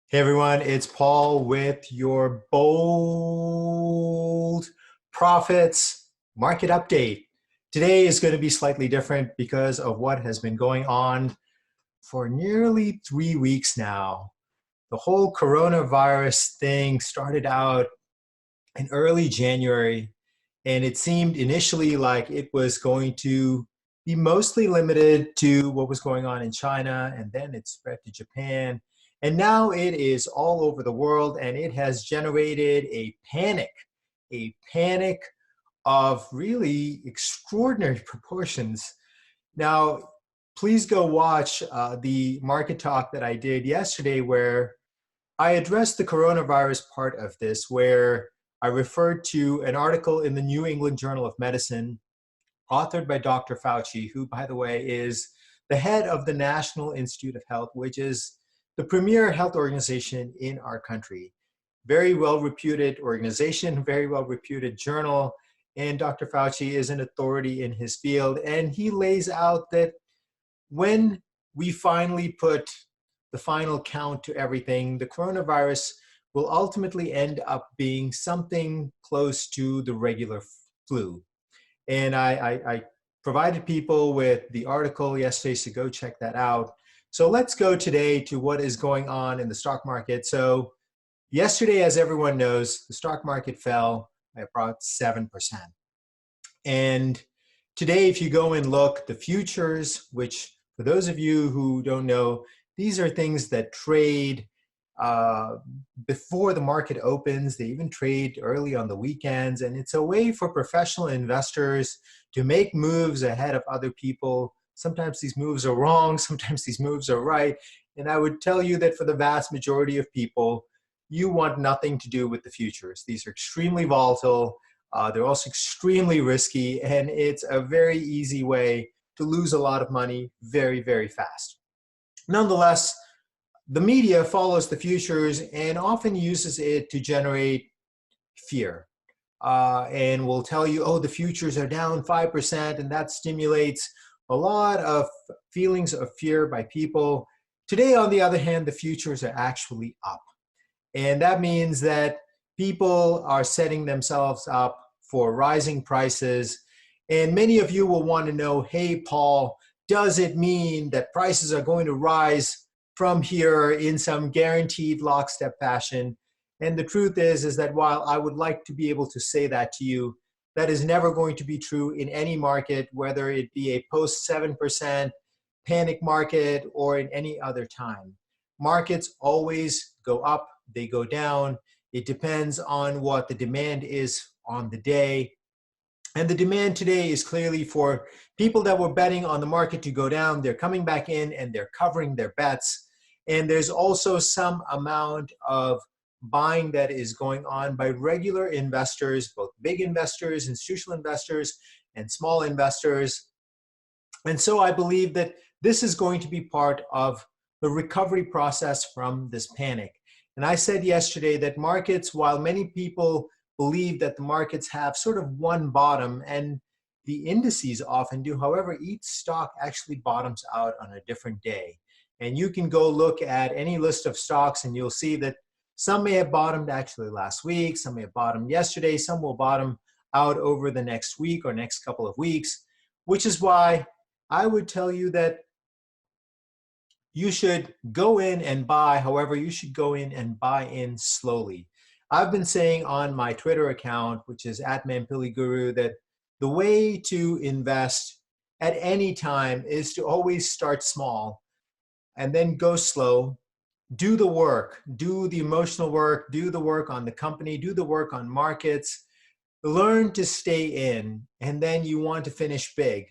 Hey everyone, it's Paul with your bold profits market update. Today is going to be slightly different because of what has been going on for nearly 3 weeks now. The whole coronavirus thing started out in early January, and it seemed initially like it was going to be mostly limited to what was going on in China, and then it spread to Japan. And now it is all over the world, and it has generated a panic of really extraordinary proportions. Now, please go watch the market talk that I did yesterday, where I addressed the coronavirus part of this, where I referred to an article in the New England Journal of Medicine authored by Dr. Fauci, who, by the way, is the head of the National Institute of Health, which is the premier health organization in our country. Very well-reputed organization, very well-reputed journal, and Dr. Fauci is an authority in his field, and he lays out that when we finally put the final count to everything, the coronavirus will ultimately end up being something close to the regular flu. And I provided people with the article yesterday, so go check that out. So let's go today to what is going on in the stock market. So yesterday, as everyone knows, the stock market fell by about 7%. And today, if you go and look, the futures, which for those of you who don't know, these are things that trade before the market opens. They even trade early on the weekends, and it's a way for professional investors to make moves ahead of other people. Sometimes these moves are wrong, sometimes these moves are right, and I would tell you that for the vast majority of people, you want nothing to do with the futures. These are extremely volatile, they're also extremely risky, and it's a very easy way to lose a lot of money very, very fast. Nonetheless, the media follows the futures and often uses it to generate fear, and will tell you, oh, the futures are down 5%, and that stimulates a lot of feelings of fear by people. Today, on the other hand, the futures are actually up. And that means that people are setting themselves up for rising prices. And many of you will want to know, hey, Paul, does it mean that prices are going to rise from here in some guaranteed lockstep fashion? And the truth is that while I would like to be able to say that to you, that is never going to be true in any market, whether it be a post 7% panic market or in any other time. Markets always go up, they go down. It depends on what the demand is on the day. And the demand today is clearly for people that were betting on the market to go down. They're coming back in and they're covering their bets. And there's also some amount of buying that is going on by regular investors, both big investors, institutional investors, and small investors. And so I believe that this is going to be part of the recovery process from this panic. And I said yesterday that markets, while many people believe that the markets have sort of one bottom, and the indices often do, however, each stock actually bottoms out on a different day. And you can go look at any list of stocks and you'll see that some may have bottomed actually last week, some may have bottomed yesterday, some will bottom out over the next week or next couple of weeks, which is why I would tell you that you should go in and buy. However, you should go in and buy in slowly. I've been saying on my Twitter account, which is @Mampilly Guru, that the way to invest at any time is to always start small and then go slow. Do the work, do the emotional work, do the work on the company, do the work on markets, learn to stay in, and then you want to finish big.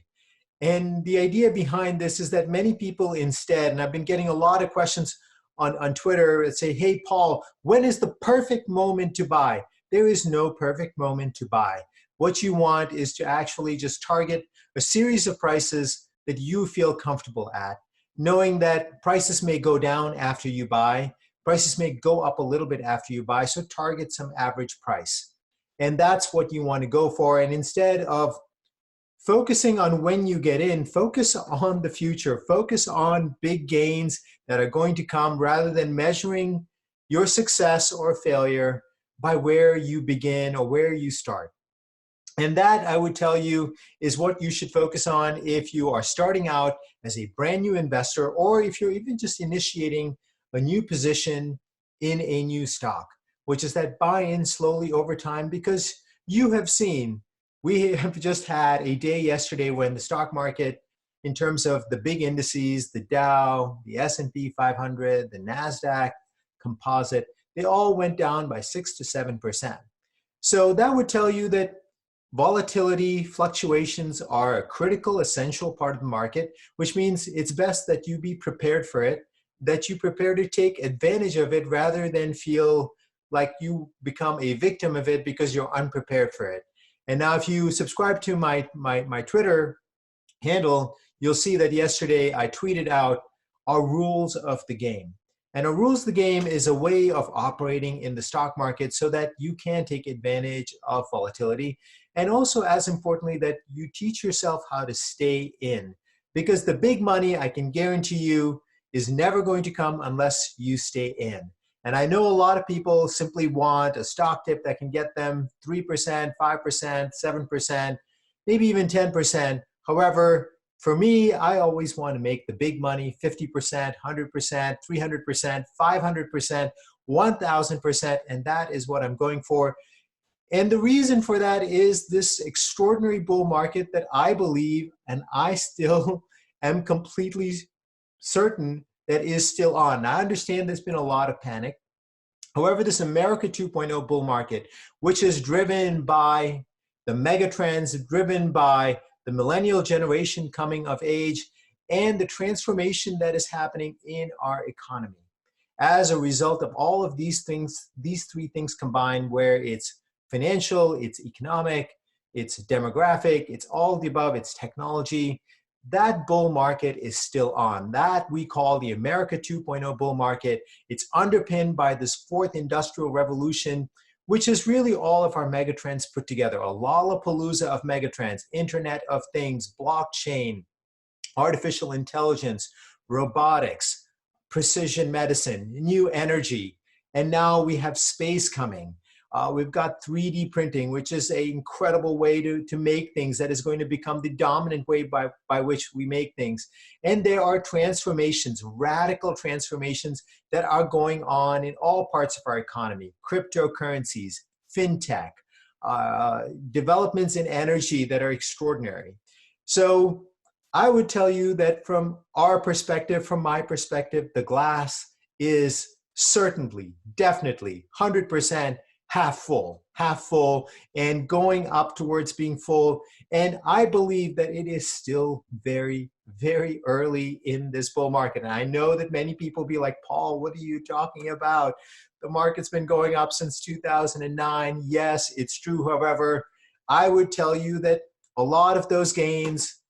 And the idea behind this is that many people instead, and I've been getting a lot of questions on Twitter that say, hey, Paul, when is the perfect moment to buy? There is no perfect moment to buy. What you want is to actually just target a series of prices that you feel comfortable at, knowing that prices may go down after you buy, prices may go up a little bit after you buy, so target some average price. And that's what you want to go for. And instead of focusing on when you get in, focus on the future, focus on big gains that are going to come rather than measuring your success or failure by where you begin or where you start. And that, I would tell you, is what you should focus on if you are starting out as a brand new investor, or if you're even just initiating a new position in a new stock, which is that buy in slowly over time. Because you have seen, we have just had a day yesterday when the stock market, in terms of the big indices, the Dow, the S&P 500, the NASDAQ composite, they all went down by 6 to 7%. So that would tell you that volatility, fluctuations are a critical, essential part of the market, which means it's best that you be prepared for it, that you prepare to take advantage of it rather than feel like you become a victim of it because you're unprepared for it. And now if you subscribe to my Twitter handle, you'll see that yesterday I tweeted out our rules of the game. And our rules of the game is a way of operating in the stock market so that you can take advantage of volatility. And also, as importantly, that you teach yourself how to stay in. Because the big money, I can guarantee you, is never going to come unless you stay in. And I know a lot of people simply want a stock tip that can get them 3%, 5%, 7%, maybe even 10%. However, for me, I always want to make the big money, 50%, 100%, 300%, 500%, 1,000%, and that is what I'm going for. And the reason for that is this extraordinary bull market that I believe, and I still am completely certain that is still on. Now, I understand there's been a lot of panic. However, this America 2.0 bull market, which is driven by the megatrends, driven by the millennial generation coming of age, and the transformation that is happening in our economy. As a result of all of these things, these three things combined, where it's financial, it's economic, it's demographic, it's all of the above, it's technology, that bull market is still on. That we call the America 2.0 bull market. It's underpinned by this fourth industrial revolution, which is really all of our megatrends put together, a lollapalooza of megatrends: Internet of Things, blockchain, artificial intelligence, robotics, precision medicine, new energy, and now we have space coming. We've got 3D printing, which is an incredible way to make things that is going to become the dominant way by which we make things. And there are transformations, radical transformations that are going on in all parts of our economy: cryptocurrencies, fintech, developments in energy that are extraordinary. So I would tell you that from our perspective, from my perspective, the glass is certainly, definitely, 100% half full, and going up towards being full. And I believe that it is still very, very early in this bull market. And I know that many people be like, Paul, what are you talking about? The market's been going up since 2009. Yes, it's true. However, I would tell you that a lot of those gains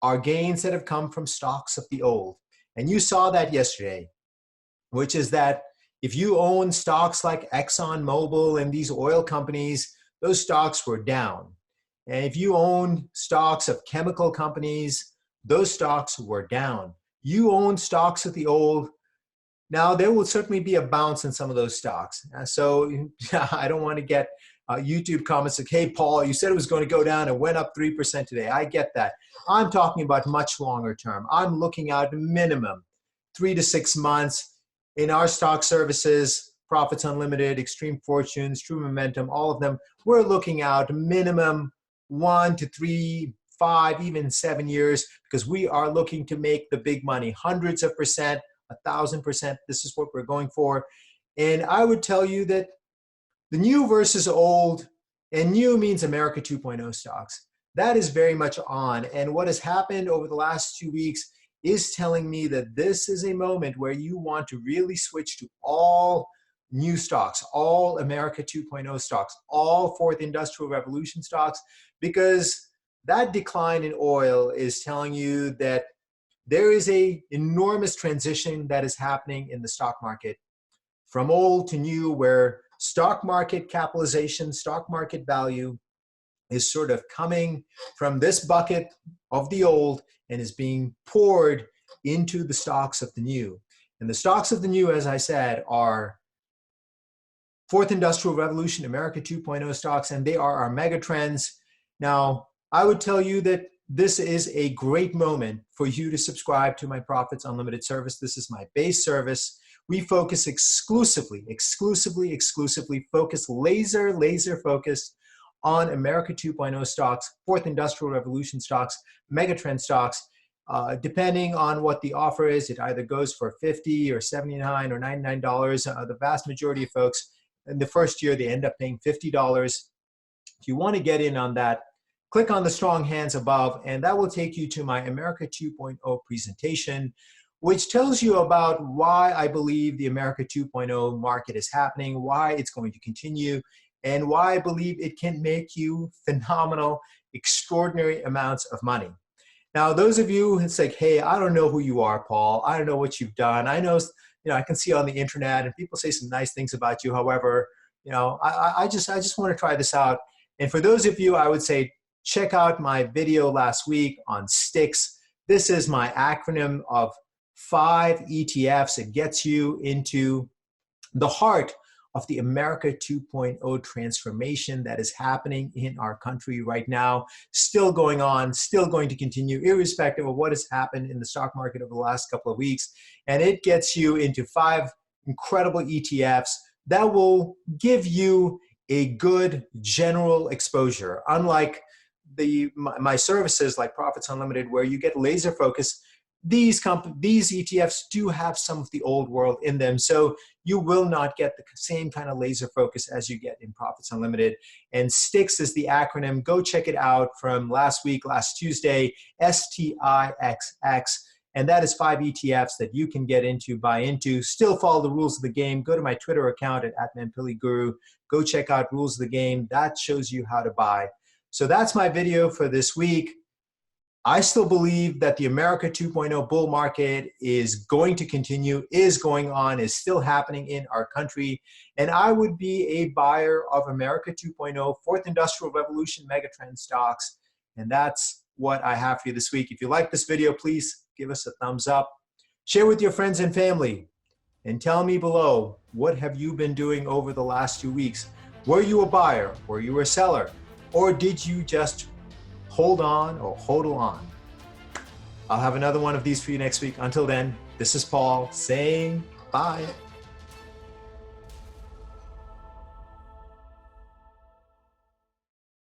are gains that have come from stocks of the old. And you saw that yesterday, which is that if you own stocks like ExxonMobil and these oil companies, those stocks were down. And if you own stocks of chemical companies, those stocks were down. You own stocks of the old. Now, there will certainly be a bounce in some of those stocks. So I don't want to get YouTube comments like, hey, Paul, you said it was going to go down and went up 3% today. I get that. I'm talking about much longer term. I'm looking out minimum 3 to 6 months. In our stock services, Profits Unlimited, Extreme Fortunes, True Momentum, all of them, we're looking out minimum 1 to 3, 5, even 7 years, because we are looking to make the big money, hundreds of percent, 1,000%. This is what we're going for. And I would tell you that the new versus old, and new means America 2.0 stocks, that is very much on. And what has happened over the last 2 weeks is telling me that this is a moment where you want to really switch to all new stocks, all America 2.0 stocks, all fourth industrial revolution stocks, because that decline in oil is telling you that there is an enormous transition that is happening in the stock market from old to new, where stock market capitalization, stock market value is sort of coming from this bucket of the old and is being poured into the stocks of the new. And the stocks of the new, as I said, are Fourth Industrial Revolution, America 2.0 stocks, and they are our mega trends. Now, I would tell you that this is a great moment for you to subscribe to my Profits Unlimited service. This is my base service. We focus exclusively, focus laser focused on America 2.0 stocks, Fourth Industrial Revolution stocks, megatrend stocks. Depending on what the offer is, it either goes for $50 or $79 or $99. The vast majority of folks in the first year, they end up paying $50. If you want to get in on that, click on the strong hands above, and that will take you to my America 2.0 presentation, which tells you about why I believe the America 2.0 market is happening, why it's going to continue, and why I believe it can make you phenomenal, extraordinary amounts of money. Now, those of you who say, hey, I don't know who you are, Paul. I don't know what you've done. I know, I can see on the internet and people say some nice things about you. However, I just want to try this out. And for those of you, I would say, check out my video last week on STIX. This is my acronym of 5 ETFs. It gets you into the heart of the America 2.0 transformation that is happening in our country right now, still going on, still going to continue, irrespective of what has happened in the stock market over the last couple of weeks. And it gets you into 5 incredible ETFs that will give you a good general exposure. Unlike my services like Profits Unlimited, where you get laser focus, these ETFs do have some of the old world in them, so you will not get the same kind of laser focus as you get in Profits Unlimited. And STIX is the acronym. Go check it out from last Tuesday, STIXX. And that is 5 ETFs that you can get into, buy into, still follow the rules of the game. Go to my Twitter account at Mampilly Guru. Go check out rules of the game. That shows you how to buy. So that's my video for this week. I still believe that the America 2.0 bull market is going to continue, is going on, is still happening in our country. And I would be a buyer of America 2.0, Fourth Industrial Revolution megatrend stocks. And that's what I have for you this week. If you like this video, please give us a thumbs up. Share with your friends and family. And tell me below, what have you been doing over the last 2 weeks? Were you a buyer? Were you a seller? Or did you just hold on or hodl on? I'll have another one of these for you next week. Until then, this is Paul saying bye.